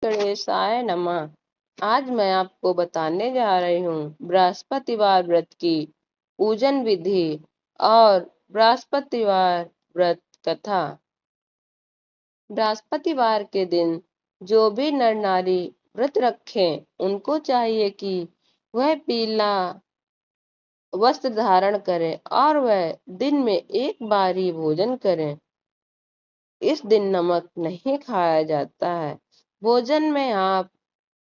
गणेशाय नमः। आज मैं आपको बताने जा रही हूँ बृहस्पतिवार व्रत की पूजन विधि और बृहस्पतिवार व्रत कथा। बृहस्पतिवार के दिन जो भी नर नारी व्रत रखें, उनको चाहिए कि वह पीला वस्त्र धारण करें और वह दिन में एक बार ही भोजन करें। इस दिन नमक नहीं खाया जाता है। भोजन में आप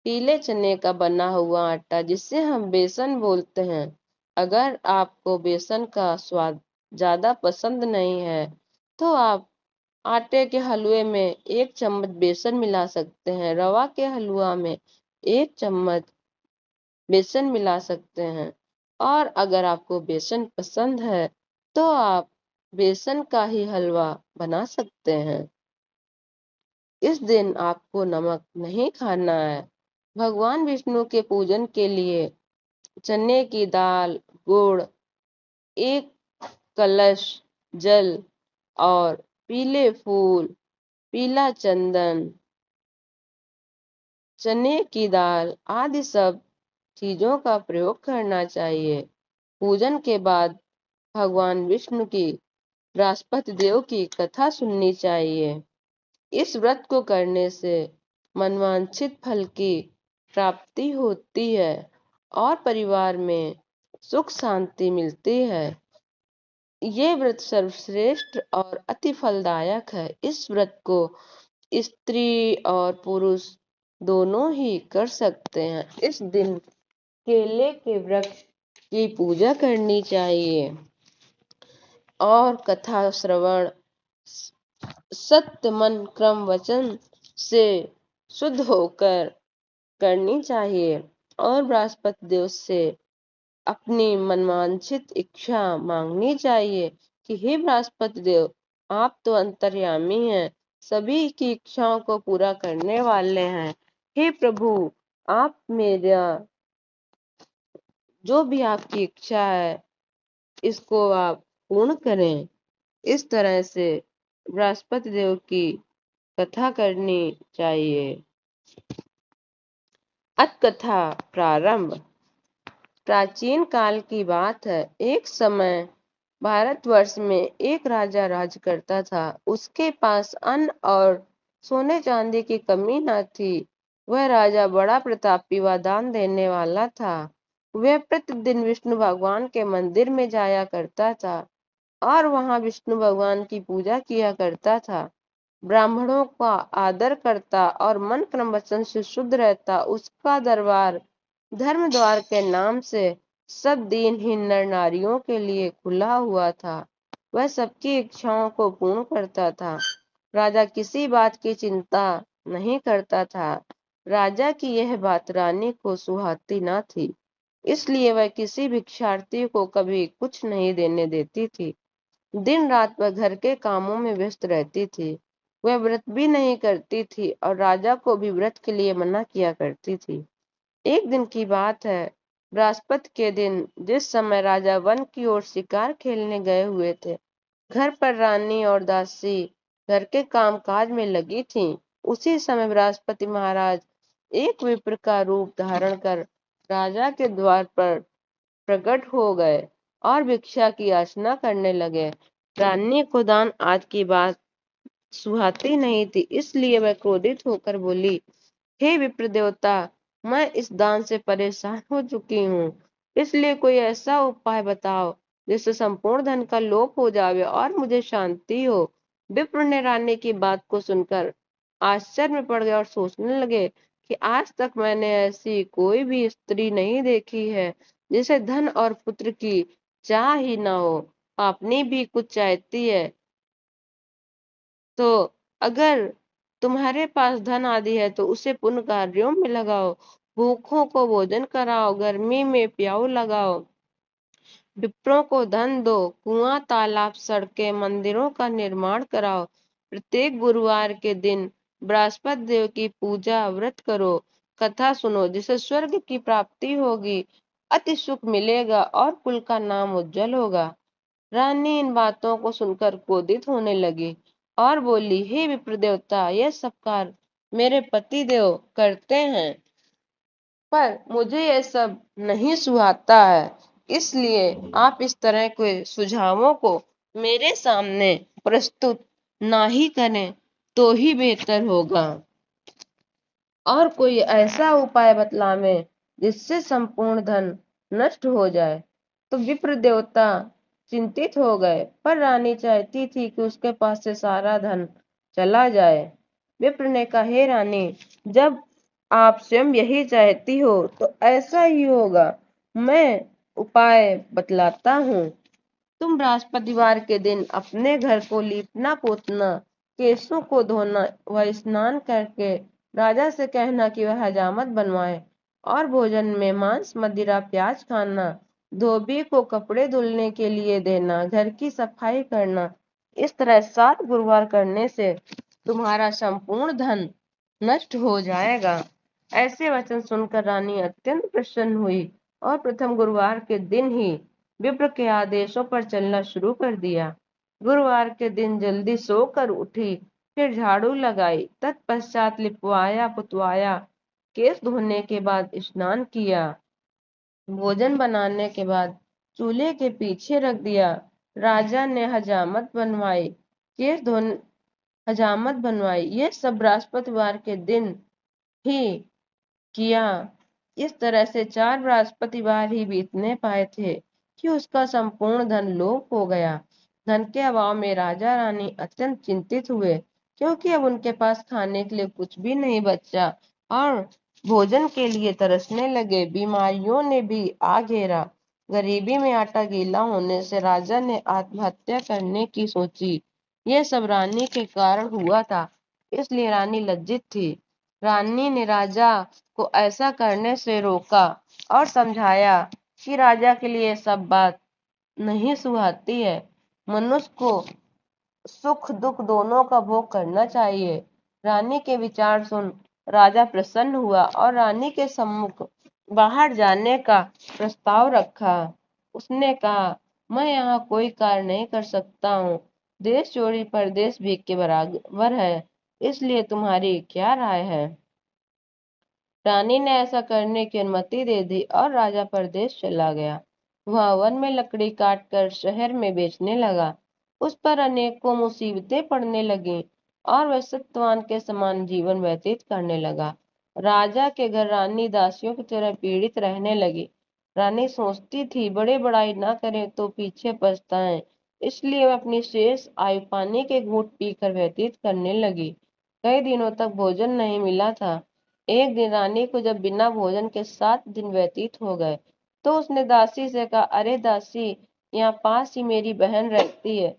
पीले चने का बना हुआ आटा, जिसे हम बेसन बोलते हैं, अगर आपको बेसन का स्वाद ज्यादा पसंद नहीं है तो आप आटे के हलवे में 1 चम्मच बेसन मिला सकते हैं। रवा के हलवा में 1 चम्मच बेसन मिला सकते हैं। और अगर आपको बेसन पसंद है तो आप बेसन का ही हलवा बना सकते हैं। इस दिन आपको नमक नहीं खाना है। भगवान विष्णु के पूजन के लिए चने की दाल, गुड़, 1 कलश जल और पीले फूल, पीला चंदन, चने की दाल आदि सब चीजों का प्रयोग करना चाहिए। पूजन के बाद भगवान विष्णु की, बृहस्पति देव की कथा सुननी चाहिए। इस व्रत को करने से मनवांछित फल की प्राप्ति होती है और परिवार में सुख शांति मिलती है। ये व्रत सर्वश्रेष्ठ और अति फलदायक है। इस व्रत को स्त्री और पुरुष दोनों ही कर सकते हैं। इस दिन केले के वृक्ष की पूजा करनी चाहिए और कथा श्रवण सत्य मन क्रम वचन से शुद्ध होकर करनी चाहिए और बृहस्पति देव से अपनी मनवांछित इच्छा मांगनी चाहिए कि हे बृहस्पति देव, आप तो अंतर्यामी हैं, सभी की इच्छाओं को पूरा करने वाले हैं। हे प्रभु, आप मेरा जो भी आपकी इच्छा है इसको आप पूर्ण करें। इस तरह से बृहस्पति देव की कथा करनी चाहिए। अत कथा प्रारंभ। प्राचीन काल की बात है। एक समय भारतवर्ष में एक राजा राज करता था। उसके पास अन्न और सोने चांदी की कमी न थी। वह राजा बड़ा प्रतापी व दान देने वाला था। वह प्रतिदिन विष्णु भगवान के मंदिर में जाया करता था और वहां विष्णु भगवान की पूजा किया करता था। ब्राह्मणों का आदर करता और मन क्रम वचन से शुद्ध रहता। उसका दरबार धर्म द्वार के नाम से सब दिनहीन नर नारियों के लिए खुला हुआ था। वह सबकी इच्छाओं को पूर्ण करता था। राजा किसी बात की चिंता नहीं करता था। राजा की यह बात रानी को सुहाती न थी, इसलिए वह किसी भिक्षार्थी को कभी कुछ नहीं देने देती थी। दिन रात वह घर के कामों में व्यस्त रहती थी। वह व्रत भी नहीं करती थी और राजा को भी व्रत के लिए मना किया करती थी। एक दिन की बात है, बृहस्पति के दिन, जिस समय राजा वन की ओर शिकार खेलने गए हुए थे, घर पर रानी और दासी घर के काम काज में लगी थीं। उसी समय बृहस्पति महाराज एक विप्र का रूप धारण कर राजा के द्वार पर प्रकट हो गए और भिक्षा की याचना करने लगे। रानी को दान आज की बात सुहाती नहीं थी, इसलिए वह क्रोधित होकर बोली, हे विप्र देवता, मैं इस दान से परेशान हो चुकी हूँ, इसलिए कोई ऐसा उपाय बताओ जिससे संपूर्ण धन का लोप हो जावे और मुझे शांति हो। विप्र ने रानी की बात को सुनकर आश्चर्य में पड़ गए और सोचने लगे कि आज तक मैंने ऐसी कोई भी स्त्री नहीं देखी है जिसे धन और पुत्र की चाह ही न हो। आपने भी कुछ चाहती है तो अगर तुम्हारे पास धन आदि है तो उसे पुण्य कार्यों में लगाओ। भूखों को भोजन कराओ, गर्मी में प्याऊ लगाओ, विप्रों को धन दो, कुआं, तालाब, सड़कें, मंदिरों का निर्माण कराओ। प्रत्येक गुरुवार के दिन बृहस्पति देव की पूजा व्रत करो। कथा सुनो, जिसे स्वर्ग की प्राप्ति होगी, अति सुख मिलेगा और कुल का नाम उज्जवल होगा। रानी इन बातों को सुनकर क्रोधित होने लगी और बोली, हे विप्र देवता, यह सब कार्य मेरे पति देव करते हैं, पर मुझे यह सब नहीं सुहाता है। इसलिए आप इस तरह के सुझावों को मेरे सामने प्रस्तुत ना ही करें तो ही बेहतर होगा। और कोई ऐसा उपाय बतलावें जिससे संपूर्ण धन नष्ट हो जाए। तो विप्र देवता चिंतित हो गए, पर रानी चाहती थी कि उसके पास से सारा धन चला जाए। विप्र ने कहा, हे रानी, जब आप स्वयं यही चाहती हो तो ऐसा ही होगा। मैं उपाय बतलाता हूँ। तुम बृहस्पतिवार के दिन अपने घर को लीपना पोतना, केशों को धोना व स्नान करके राजा से कहना कि वह हजामत बनवाए, और भोजन में मांस मदिरा प्याज खाना, धोबी को कपड़े धुलने के लिए देना, घर की सफाई करना। इस तरह 7 गुरुवार करने से तुम्हारा संपूर्ण धन नष्ट हो जाएगा। ऐसे वचन सुनकर रानी अत्यंत प्रसन्न हुई और प्रथम गुरुवार के दिन ही विप्र के आदेशों पर चलना शुरू कर दिया। गुरुवार के दिन जल्दी सोकर उठी, फिर झाड़ू लगाई, तत्पश्चात लिपवाया पुतवाया, केस धोने के बाद स्नान किया, भोजन बनाने के बाद चूल्हे के पीछे रख दिया। राजा ने हजामत बनवाई, केस धोने हजामत बनवाई। यह सब बृहस्पतिवार के दिन ही किया। इस तरह से 4 बृहस्पतिवार ही बीतने पाए थे कि उसका संपूर्ण धन लोप हो गया। धन के अभाव में राजा रानी अत्यंत चिंतित हुए, क्योंकि अब उनके पास खाने के लिए कुछ भी नहीं बचा और भोजन के लिए तरसने लगे। बीमारियों ने भी आ घेरा। गरीबी में आटा गीला होने से राजा ने आत्महत्या करने की सोची। यह सब रानी के कारण हुआ था, इसलिए रानी लज्जित थी। रानी ने राजा को ऐसा करने से रोका और समझाया कि राजा के लिए सब बात नहीं सुहाती है। मनुष्य को सुख दुख दोनों का भोग करना चाहिए। रानी के विचार सुन राजा प्रसन्न हुआ और रानी के सम्मुख बाहर जाने का प्रस्ताव रखा। उसने कहा, मैं यहाँ कोई कार्य नहीं कर सकता हूँ। देश चोरी परदेश भीख के बराबर है। इसलिए तुम्हारी क्या राय है? रानी ने ऐसा करने की अनुमति दे दी और राजा परदेश चला गया। वह वन में लकड़ी काट कर शहर में बेचने लगा। उस पर अनेकों मुसीबतें पड़ने लगीं और वह सत्यवान के समान जीवन व्यतीत करने लगा। राजा के घर रानी दासियों की तरह पीड़ित रहने लगी। रानी सोचती थी, बड़े बड़ाई ना करें तो पीछे पछताएं। इसलिए वह अपनी शेष आयु पानी के घूंट पीकर व्यतीत करने लगी। कई दिनों तक भोजन नहीं मिला था। एक दिन रानी को जब बिना भोजन के 7 दिन व्यतीत हो गए, तो उसने दासी से कहा, अरे दासी, यहाँ पास ही मेरी बहन रहती है,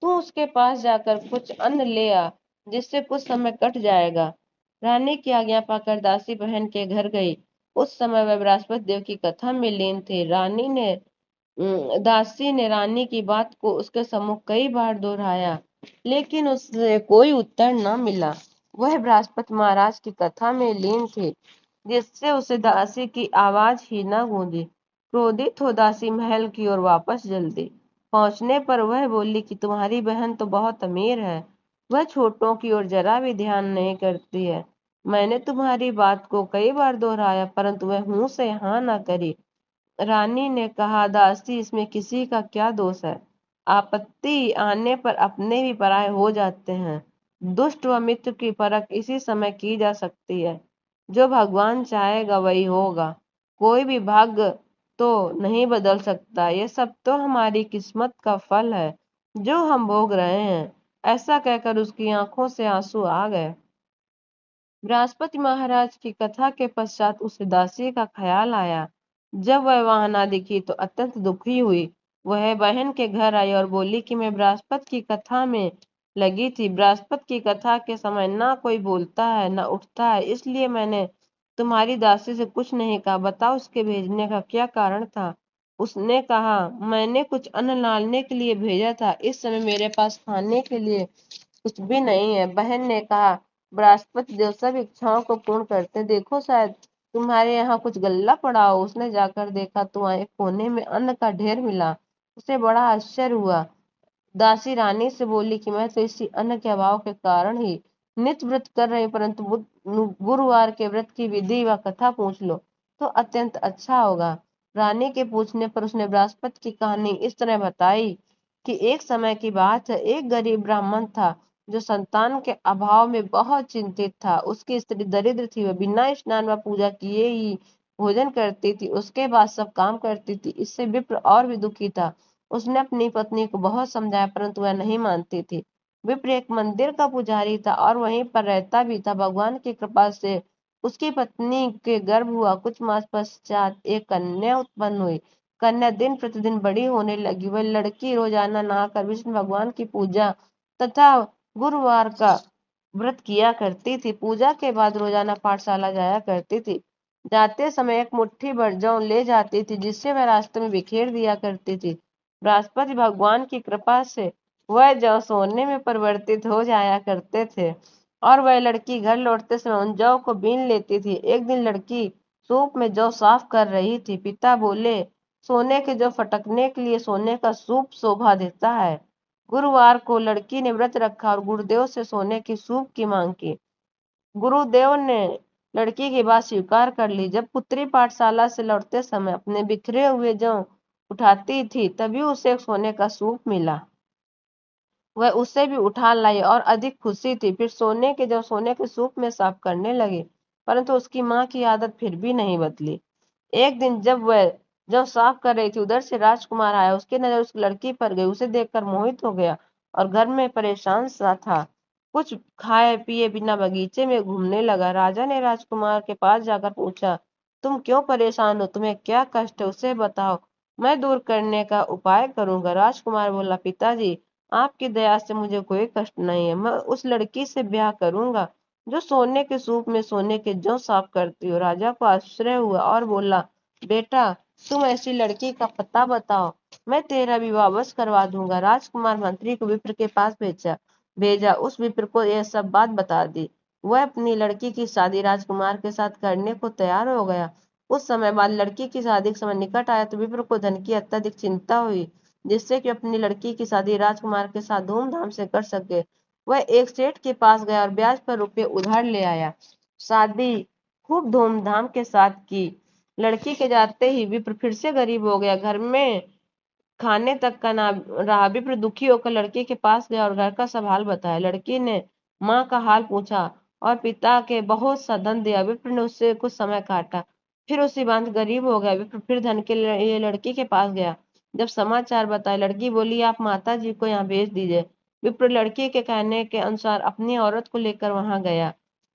तू उसके पास जाकर कुछ अन्न ले आ, जिससे कुछ समय कट जाएगा। रानी की आज्ञा पाकर दासी बहन के घर गई। उस समय वह बृहस्पति देव की कथा में लीन थे। दासी ने रानी की बात को उसके सम्मुख कई बार दोहराया, लेकिन उससे कोई उत्तर न मिला। वह बृहस्पति महाराज की कथा में लीन थे, जिससे उसे दासी की आवाज ही न गूंजी। क्रोधित हो दासी महल की ओर वापस जल्दी। पहुंचने पर वह बोली कि तुम्हारी बहन तो बहुत अमीर है, वह छोटों की ओर जरा भी ध्यान नहीं करती है। मैंने तुम्हारी बात को कई बार दोहराया, परंतु वह मुंह से हाँ न करी। रानी ने कहा, दासी, इसमें किसी का क्या दोष है? आपत्ति आने पर अपने भी पराये हो जाते हैं। दुष्ट व मित्र की परख इसी समय की जा सकती है। जो भगवान चाहेगा वही होगा। कोई भी भाग्य तो नहीं बदल सकता। ये सब तो हमारी किस्मत का फल है जो हम भोग रहे हैं। ऐसा कहकर उसकी आंखों से आंसू आ गए। बृहस्पति महाराज की कथा के पश्चात उसे दासी का ख्याल आया। जब वह वहां ना दिखी तो अत्यंत दुखी हुई। वह बहन के घर आई और बोली कि मैं बृहस्पति की कथा में लगी थी। बृहस्पति की कथा के समय ना कोई बोलता है ना उठता है, इसलिए मैंने तुम्हारी दासी से कुछ नहीं कहा। बताओ, उसके भेजने का क्या कारण था? उसने कहा, मैंने कुछ अन्न लाने के लिए भेजा था। इस समय मेरे पास खाने के लिए कुछ भी नहीं है। बहन ने कहा, बृहस्पति देव सब इच्छाओं को पूर्ण करते, देखो शायद तुम्हारे यहाँ कुछ गल्ला पड़ा हो। उसने जाकर देखा तो वहाँ एक कोने में अन्न का ढेर मिला। उसे बड़ा आश्चर्य हुआ। दासी रानी से बोली कि मैं तो इसी अन्न के अभाव के कारण ही नित्य व्रत कर रही, परंतु गुरुवार के व्रत की विधि व कथा पूछ लो तो अत्यंत अच्छा होगा। रानी के पूछने पर उसने बृहस्पति की कहानी इस तरह बताई कि एक समय की बात है, एक गरीब ब्राह्मण था जो संतान के अभाव में बहुत चिंतित था। उसकी स्त्री दरिद्र थी, वह बिना स्नान व पूजा किए ही भोजन करती थी, उसके बाद सब काम करती थी। इससे विप्र और भी दुखी था। उसने अपनी पत्नी को बहुत समझाया, परंतु वह नहीं मानती थी। विप्र एक मंदिर का पुजारी था और वहीं पर रहता भी था। भगवान की कृपा से उसकी पत्नी के गर्भ हुआ। कुछ मास पश्चात एक कन्या उत्पन्न हुई। कन्या दिन प्रतिदिन बड़ी होने लगी। वह लड़की रोजाना नहाकर विष्णु भगवान की पूजा तथा गुरुवार का व्रत किया करती थी। पूजा के बाद रोजाना पाठशाला जाया करती थी। जाते समय एक मुट्ठी भर जौ ले जाती थी, जिससे वह रास्ते में बिखेर दिया करती थी। बृहस्पति भगवान की कृपा से वह जौ सोने में परिवर्तित हो जाया करते थे और वह लड़की घर लौटते समय उन जौ को बीन लेती थी। एक दिन लड़की सूप में जौ साफ कर रही थी। पिता बोले, सोने के जौ फटकने के लिए सोने का सूप शोभा देता है। गुरुवार को लड़की ने व्रत रखा और गुरुदेव से सोने की सूप की मांग की। गुरुदेव ने लड़की की बात स्वीकार कर ली। जब पुत्री पाठशाला से लौटते समय अपने बिखरे हुए जौ उठाती थी, तभी उसे एक सोने का सूप मिला। वह उसे भी उठा लाई और अधिक खुशी थी। फिर सोने के सूप में साफ करने लगी, परंतु उसकी माँ की आदत फिर भी नहीं बदली। एक दिन जब साफ कर रही थी, उधर से राजकुमार आया। उसकी नजर उस लड़की पर गई। उसे देखकर मोहित हो गया और घर में परेशान सा था। कुछ खाए पिए बिना बगीचे में घूमने लगा। राजा ने राजकुमार के पास जाकर पूछा, तुम क्यों परेशान हो? तुम्हें क्या कष्ट है? उसे बताओ, मैं दूर करने का उपाय करूंगा। राजकुमार बोला, पिताजी, आपकी दया से मुझे कोई कष्ट नहीं है। मैं उस लड़की से ब्याह करूंगा जो सोने के सूप में सोने के जौ साफ करती हो। राजा को आश्चर्य हुआ और बोला, बेटा, तुम ऐसी लड़की का पता बताओ, मैं तेरा विवाह बस करवा दूंगा। राजकुमार मंत्री को विप्र के पास भेजा। उस विप्र को यह सब बात बता दी। वह अपनी लड़की की शादी राजकुमार के साथ करने को तैयार हो गया। कुछ समय बाद लड़की की शादी का समय निकट आया तो विप्र को धन की अत्यधिक चिंता हुई, जिससे कि अपनी लड़की की शादी राजकुमार के साथ धूमधाम से कर सके। वह एक सेठ के पास गया और ब्याज पर रुपये उधार ले आया। शादी खूब धूमधाम के साथ की। लड़की के जाते ही विप्र फिर से गरीब हो गया। घर में खाने तक का ना रहा। विप्र दुखी होकर लड़की के पास गया और घर का सब हाल बताया। लड़की ने माँ का हाल पूछा और पिता के बहुत सा धन दिया। विप्र ने उससे कुछ समय काटा, फिर उसी बांध गरीब हो गया। विप्र फिर धन के लिए लड़की के पास गया। जब समाचार बताए, लड़की बोली, आप माता जी को यहाँ भेज दीजिए। विप्र लड़की के कहने के अनुसार अपनी औरत को लेकर वहां गया।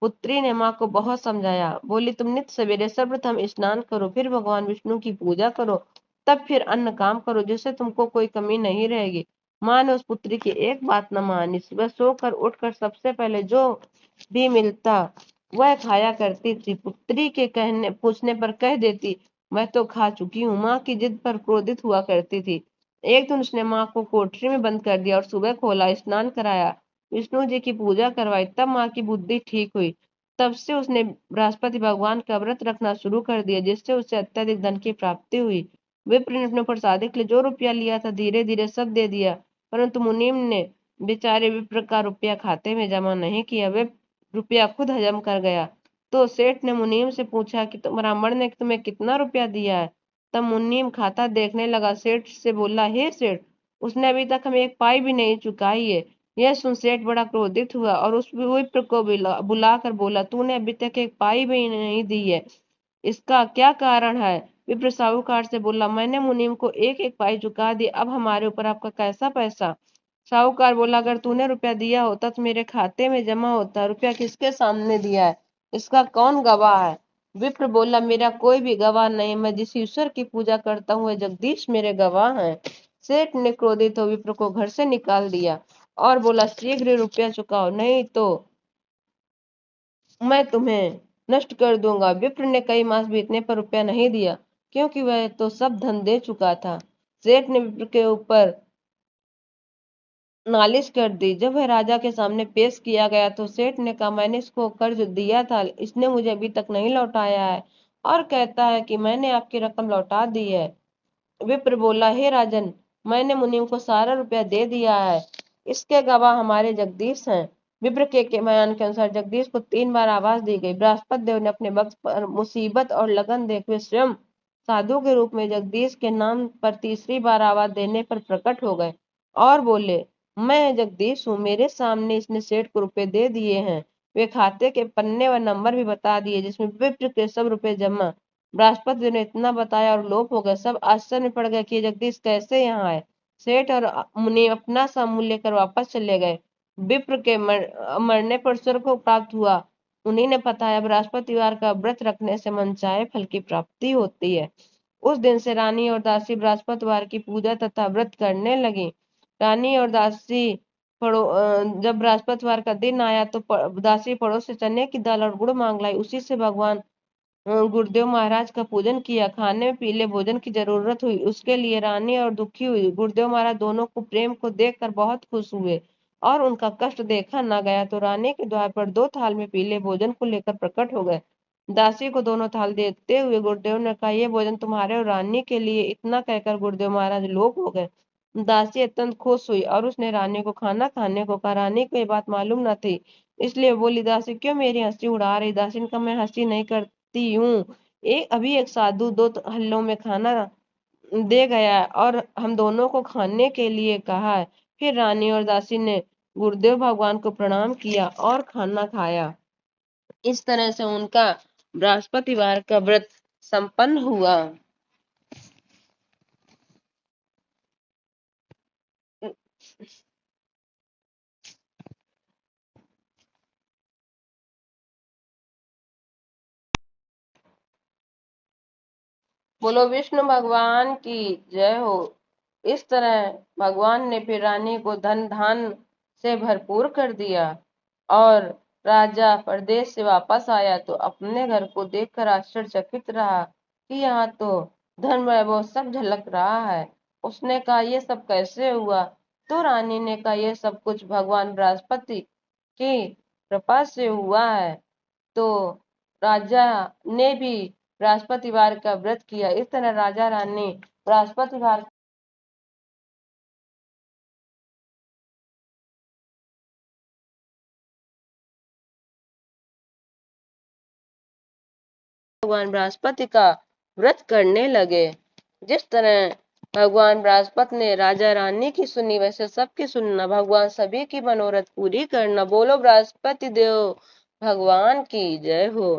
पुत्री ने माँ को बहुत समझाया। बोली, तुम नित्य सवेरे सर्वप्रथम स्नान करो, फिर भगवान विष्णु की पूजा करो, तब फिर अन्न काम करो, जिससे तुमको कोई कमी नहीं रहेगी। माँ ने उस पुत्री की एक बात न मानी। सुबह सोकर उठकर सबसे पहले जो भी मिलता वह खाया करती थी। पुत्री के कहने पूछने पर कह देती, मैं तो खा चुकी हूँ। माँ की जिद पर क्रोधित हुआ करती थी। एक दिन उसने माँ को कोठरी में बंद कर दिया और सुबह खोला, स्नान कराया, विष्णु जी की पूजा करवाई। तब माँ की बुद्धि ठीक हुई। तब से उसने बृहस्पति भगवान का व्रत रखना शुरू कर दिया, जिससे उसे अत्यधिक धन की प्राप्ति हुई। विप्र ने अपने प्रसाद के लिए जो रुपया लिया था धीरे धीरे सब दे दिया, परंतु मुनीम ने बेचारे विप्र का रुपया खाते में जमा नहीं किया। वे रुपया खुद हजम कर गया। तो सेठ ने मुनीम से पूछा कि ब्राह्मण ने तुम्हें कितना रुपया दिया है? तब मुनीम खाता देखने लगा। सेठ से बोला, हे सेठ, उसने अभी तक हमें एक पाई भी नहीं चुकाई है। यह सुन सेठ बड़ा क्रोधित हुआ और उस विप्र को बुलाकर बोला, तूने अभी तक एक पाई भी नहीं दी है, इसका क्या कारण है? विप्र साहूकार से बोला, मैंने मुनीम को एक एक पाई चुका दी, अब हमारे ऊपर आपका कैसा पैसा? साहूकार बोला, अगर तूने रुपया दिया होता तो मेरे खाते में जमा होता। रुपया किसके सामने दिया है, इसका कौन गवाह है? विप्र बोला, मेरा कोई भी गवाह नहीं, मैं जिस ईश्वर की पूजा करता हूँ वह जगदीश मेरे गवाह हैं। सेठ ने क्रोधित हो विप्र को घर से निकाल दिया और बोला, शीघ्र रुपया चुकाओ, नहीं तो मैं तुम्हें नष्ट कर दूंगा। विप्र ने कई मास बीतने पर रुपया नहीं दिया, क्योंकि वह तो सब धन दे चुका था। सेठ ने विप्र के ऊपर नालिश कर दी। जब वह राजा के सामने पेश किया गया तो सेठ ने कहा, मैंने इसको कर्ज दिया था, इसने मुझे अभी तक नहीं लौटाया है और कहता है कि मैंने आपकी रकम लौटा दी है। विप्र बोला, हे राजन, मैंने मुनीम को सारा रुपया दे दिया है, इसके गवाह हमारे जगदीश हैं। विप्र के बयान के अनुसार जगदीश को 3 बार आवाज दी गई। बृहस्पति देव ने अपने वक्त पर मुसीबत और लगन देख हुए स्वयं साधु के रूप में जगदीश के नाम पर तीसरी बार आवाज देने पर प्रकट हो गए और बोले, मैं जगदीश हूँ, मेरे सामने इसने सेठ को रुपए दे दिए हैं। वे खाते के पन्ने व नंबर भी बता दिए जिसमें विप्र के सब रुपए जमा। बृहस्पति देव ने इतना बताया और लोप हो गए। सब आश्चर्य में पड़ गए कि ये जगदीश कैसे यहाँ आए। सेठ और मुनि अपना सा मूल्य लेकर वापस चले गए। विप्र के मरने पर स्वर्ग को प्राप्त हुआ। उन्हीं ने बताया बृहस्पतिवार का व्रत रखने से मनचाहे फल की प्राप्ति होती है। उस दिन से रानी और दासी बृहस्पतिवार की पूजा तथा व्रत करने लगी। रानी और दासी जब बृहस्पतिवार का दिन आया तो दासी पड़ोस से चने की दाल और गुड़ मांग लाई। उसी से भगवान गुरुदेव महाराज का पूजन किया। खाने में पीले भोजन की जरूरत हुई, उसके लिए रानी और दुखी हुई। गुरुदेव महाराज दोनों को प्रेम को देखकर बहुत खुश हुए और उनका कष्ट देखा न गया तो रानी के द्वार पर 2 थाल में पीले भोजन को लेकर प्रकट हो गए। दासी को दोनों थाल देते हुए गुरुदेव ने कहा, यह भोजन तुम्हारे और रानी के लिए। इतना कहकर गुरुदेव महाराज लोप हो गए। दासी अत्यंत खुश हुई और उसने रानी को खाना खाने को कहा। रानी को ये बात मालूम न थी, इसलिए बोली, दासी क्यों मेरी हंसी उड़ा रही। दासी ने कहा, मैं हंसी नहीं करती हूँ, अभी एक साधु 2 हल्लों में खाना दे गया और हम दोनों को खाने के लिए कहा है। फिर रानी और दासी ने गुरुदेव भगवान को प्रणाम किया और खाना खाया। इस तरह से उनका बृहस्पतिवार का व्रत संपन्न हुआ। बोलो विष्णु भगवान की जय हो। इस तरह भगवान ने फिर रानी को धन धान से भरपूर कर दिया और राजा परदेश से वापस आया तो अपने घर को देखकर आश्चर्यचकित रहा कि यहाँ तो धन वैभव सब झलक रहा है। उसने कहा, ये सब कैसे हुआ। तो रानी ने कहा, यह सब कुछ भगवान बृहस्पति की कृपा से हुआ है। तो राजा ने भी बृहस्पतिवार का व्रत किया। इस तरह राजा रानी बृहस्पतिवार भगवान बृहस्पति का व्रत करने लगे। जिस तरह भगवान बृहस्पति ने राजा रानी की सुनी वैसे सबकी सुनना, भगवान सभी की मनोरथ पूरी करना। बोलो बृहस्पति देव भगवान की जय हो।